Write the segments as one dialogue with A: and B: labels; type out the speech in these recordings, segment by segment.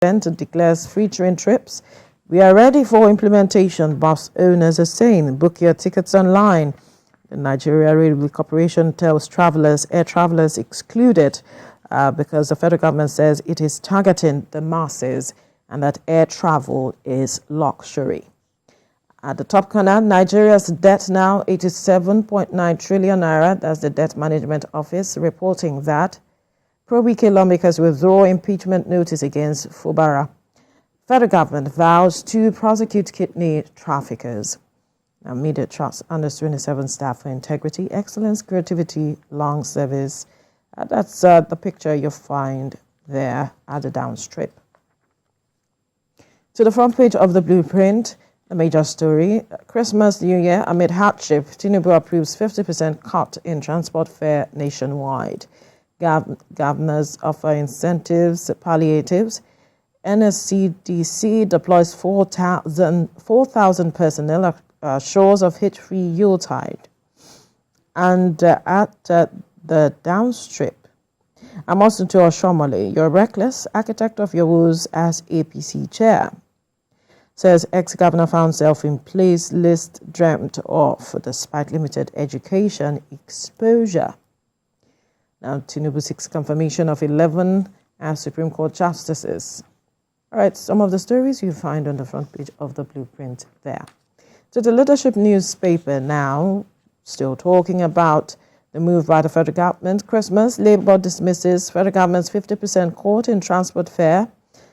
A: declares free train trips. We are ready for implementation, bus owners are saying. Book your tickets online. The Nigeria Railway Corporation tells travelers, air travelers excluded, because the federal government says it is targeting the masses and that air travel is luxury. At the top corner, Nigeria's debt now 87.9 trillion naira. That's the Debt Management Office reporting that pro-Wike lawmakers withdraw impeachment notice against Fubara. Federal government vows to prosecute kidney traffickers. Now, media trusts under 27 staff for integrity, excellence, creativity, long service. That's the picture you find there at the downstrip. To the front page of the blueprint, the major story, Christmas, New Year, amid hardship, Tinubu approves 50% cut in transport fare nationwide. Governors offer incentives, palliatives. NSCDC deploys 4,000 personnel shores of hit-free Yuletide. And at the downstrip, Amosun to Oshomole, you're reckless, architect of your woes as APC chair. Says ex-governor found self in place list dreamt of despite limited education exposure. Now, Tinubu seeks confirmation of 11 as Supreme Court justices. All right, some of the stories you find on the front page of the blueprint there. To the leadership newspaper now, still talking about the move by the federal government. Christmas, Labour dismisses federal government's 50% cut in transport fare.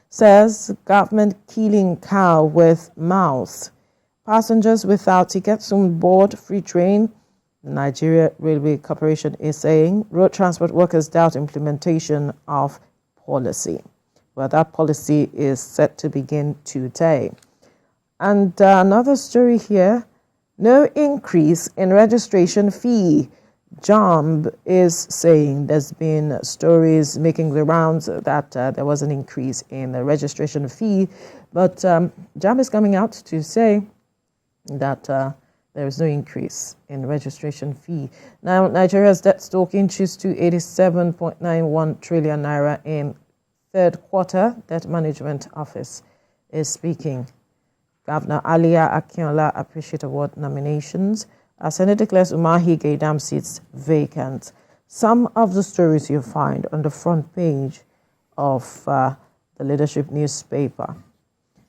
A: Says government killing cow with mouth. Passengers without tickets on board free train. The Nigeria Railway Corporation is saying road transport workers doubt implementation of policy. Well, that policy is set to begin today. And another story here, no increase in registration fee. JAMB is saying there's been stories making the rounds that there was an increase in the registration fee, but JAMB is coming out to say that there is no increase in registration fee. Now, Nigeria's debt stock inches to 87.91 trillion naira in third quarter. Debt Management Office is speaking. Governor Alia Akinola Appreciate Award nominations. Senate declares Umahi Gaydam seats vacant. Some of the stories you find on the front page of the leadership newspaper.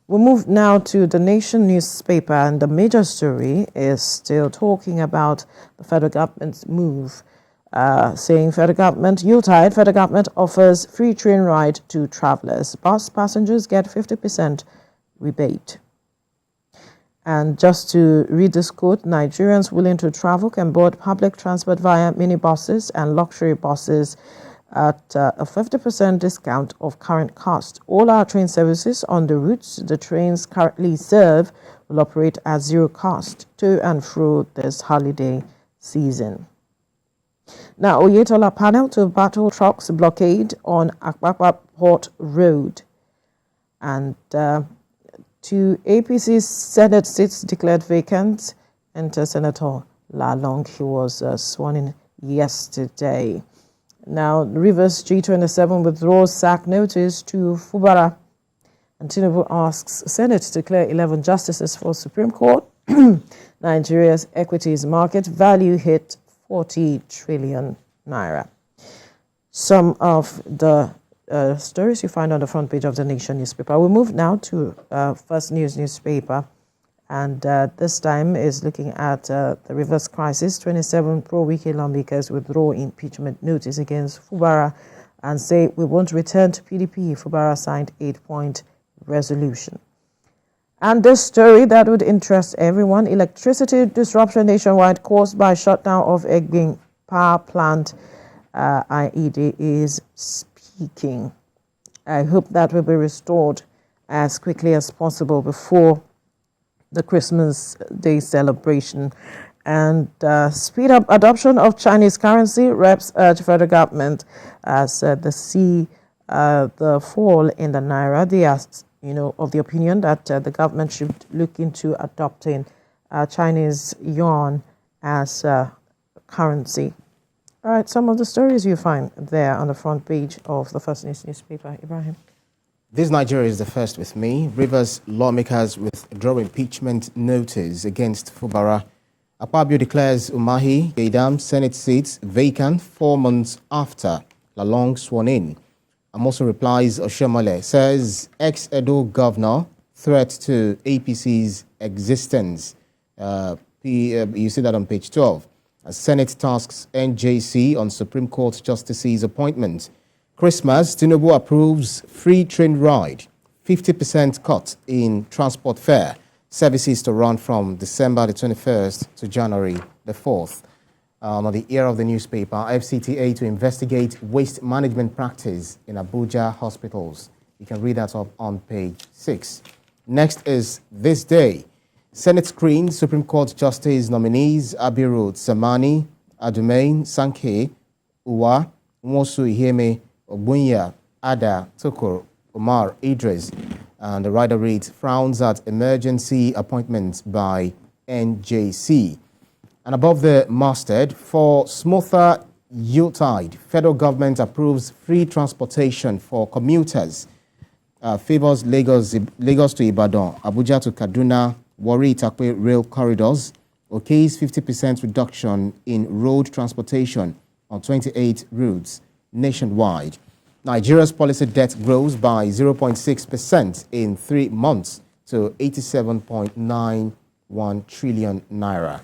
A: We'll move now to the Nation newspaper, and the major story is still talking about the federal government's move, saying federal government, Yuletide, federal government offers free train ride to travelers. Bus passengers get 50% rebate. And just to read this quote, Nigerians willing to travel can board public transport via minibuses and luxury buses at a 50% discount of current cost. All our train services on the routes the trains currently serve will operate at zero cost to and through this holiday season. Now, Oyetola panel to battle trucks blockade on Akpakpa Port Road. And to APC's Senate seats declared vacant, enter Senator Lalong. He was sworn in yesterday. Now, Rivers G27 withdraws sack notice to Fubara. And Tinubu asks Senate to declare 11 justices for Supreme Court. Nigeria's equities market value hit 40 trillion naira. Some of the stories you find on the front page of the Nation newspaper. We'll move now to First News newspaper, and this time is looking at the Rivers crisis. 27 pro-Wike lawmakers withdraw impeachment notice against Fubara and say we won't return to PDP. Fubara signed 8-point resolution. And this story that would interest everyone, electricity disruption nationwide caused by shutdown of Egbin power plant. IED is speaking. I hope that will be restored as quickly as possible before the Christmas Day celebration. And speed up adoption of Chinese currency. Reps urge federal government as they see the fall in the naira. They are, of the opinion that the government should look into adopting Chinese yuan as currency. All right, some of the stories you find there on the front page of the First News newspaper. Ibrahim.
B: This Nigeria is the first with me. Rivers lawmakers withdraw impeachment notice against Fubara. Akpabio declares Umahi Gaidam Senate seats vacant 4 months after Lalong sworn in. Amoso replies Oshomole says ex-Edo governor threat to APC's existence. You see that on page 12. Senate tasks NJC on Supreme Court Justice's appointment. Christmas, Tinubu approves free train ride, 50% cut in transport fare. Services to run from December the 21st to January the 4th. On the ear of the newspaper, FCTA to investigate waste management practice in Abuja hospitals. You can read that up on page 6. Next is This Day. Senate screens Supreme Court Justice nominees Abiru Samani, Adumain, Sankhe, Uwa, Nwosu Iheme, Obunya, Ada, Tukur, Umar, Idris. And the writer reads, frowns at emergency appointments by NJC. And above the masthead, for smoother Yuletide, federal government approves free transportation for commuters. Favors Lagos to Ibadan, Abuja to Kaduna, Warri Itakpe rail corridors. Okays 50% reduction in road transportation on 28 routes nationwide. Nigeria's policy debt grows by 0.6% in 3 months to 87.91 trillion naira.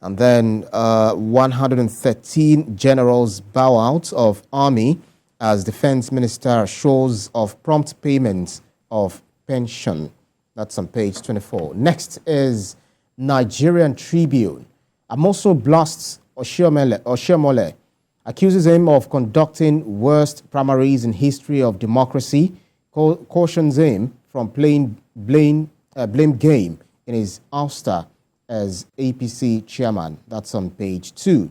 B: And then 113 generals bow out of army as defense minister shows of prompt payment of pension. That's on page 24. Next is Nigerian Tribune. Amoso blasts Oshiomole, accuses him of conducting worst primaries in history of democracy, cautions him from playing blame game in his ouster as APC chairman. That's on page 2.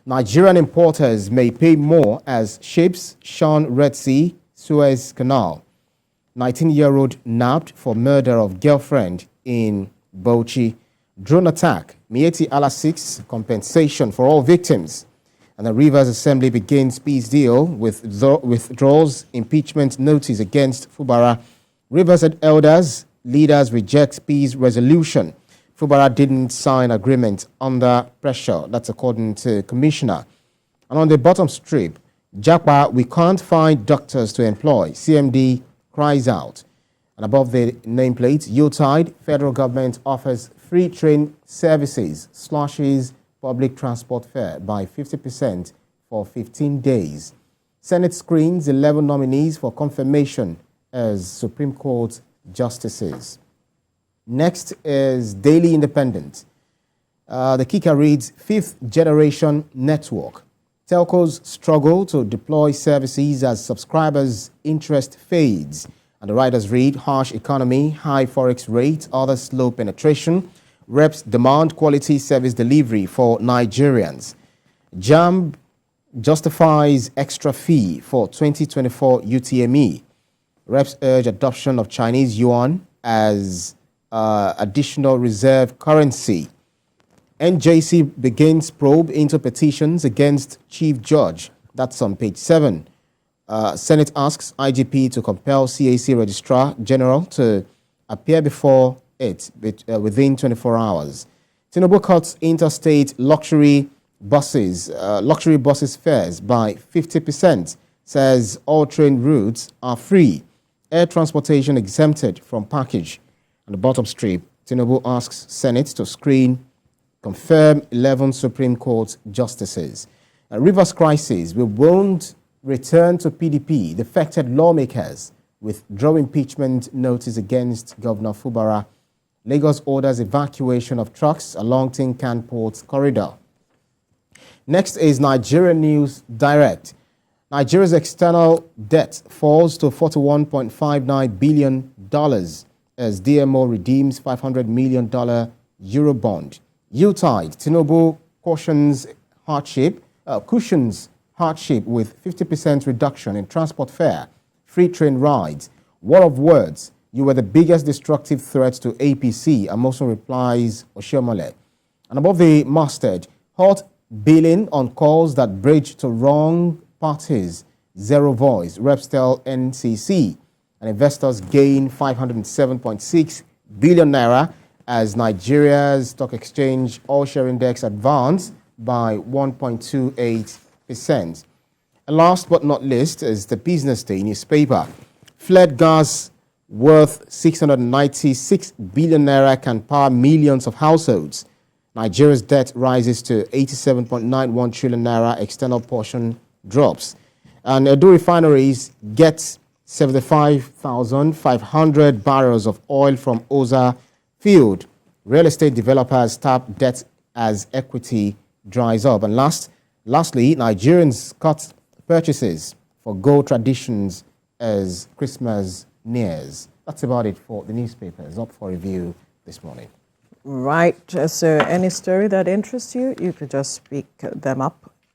B: Nigerian importers may pay more as ships shun Red Sea, Suez Canal. 19-year-old nabbed for murder of girlfriend in Bauchi. Drone attack, Mieti Allah 6 compensation for all victims. And the Rivers Assembly begins peace deal withdraws impeachment notice against Fubara. Rivers elders, leaders reject peace resolution. Fubara didn't sign agreement under pressure. That's according to commissioner. And on the bottom strip, Japa, we can't find doctors to employ. CMD cries out. And above the nameplate, Yuletide, federal government offers free train services, slashes public transport fare by 50% for 15 days. Senate screens 11 nominees for confirmation as Supreme Court justices. Next is Daily Independent. The kicker reads, 5th generation network. Telcos struggle to deploy services as subscribers' interest fades. And the writers read, harsh economy, high forex rate, other slow penetration. Reps demand quality service delivery for Nigerians. JAMB justifies extra fee for 2024 UTME. Reps urge adoption of Chinese yuan as additional reserve currency. NJC begins probe into petitions against Chief Judge. That's on page 7. Senate asks IGP to compel CAC Registrar General to appear before it within 24 hours. Tinubu cuts interstate luxury buses fares by 50%, says all train routes are free. Air transportation exempted from package. On the bottom strip, Tinubu asks Senate to confirm 11 Supreme Court justices. Rivers crisis, we won't return to PDP. Defected lawmakers withdraw impeachment notice against Governor Fubara. Lagos orders evacuation of trucks along Tin Can Port corridor. Next is Nigerian News Direct. Nigeria's external debt falls to $41.59 billion as DMO redeems $500 million Eurobond. Yuletide, Tinubu cushions hardship with 50% reduction in transport fare, free train rides. War of words, you were the biggest destructive threat to APC, Amoso replies Oshiomole. And above the masthead, hot billing on calls that bridge to wrong parties, zero voice, reps tell NCC. And investors gain 507.6 billion naira as Nigeria's stock exchange all-share index advanced by 1.28%. And last but not least is the Business Day newspaper. Fled gas worth 696 billion naira can power millions of households. Nigeria's debt rises to 87.91 trillion naira, external portion drops. And Edo refineries get 75,500 barrels of oil from Oza field. Real estate developers tap debt as equity dries up. And lastly, Nigerians cut purchases for gold traditions as Christmas nears. That's about it for the newspapers up for review this morning.
A: Right. So any story that interests you, you could just pick them up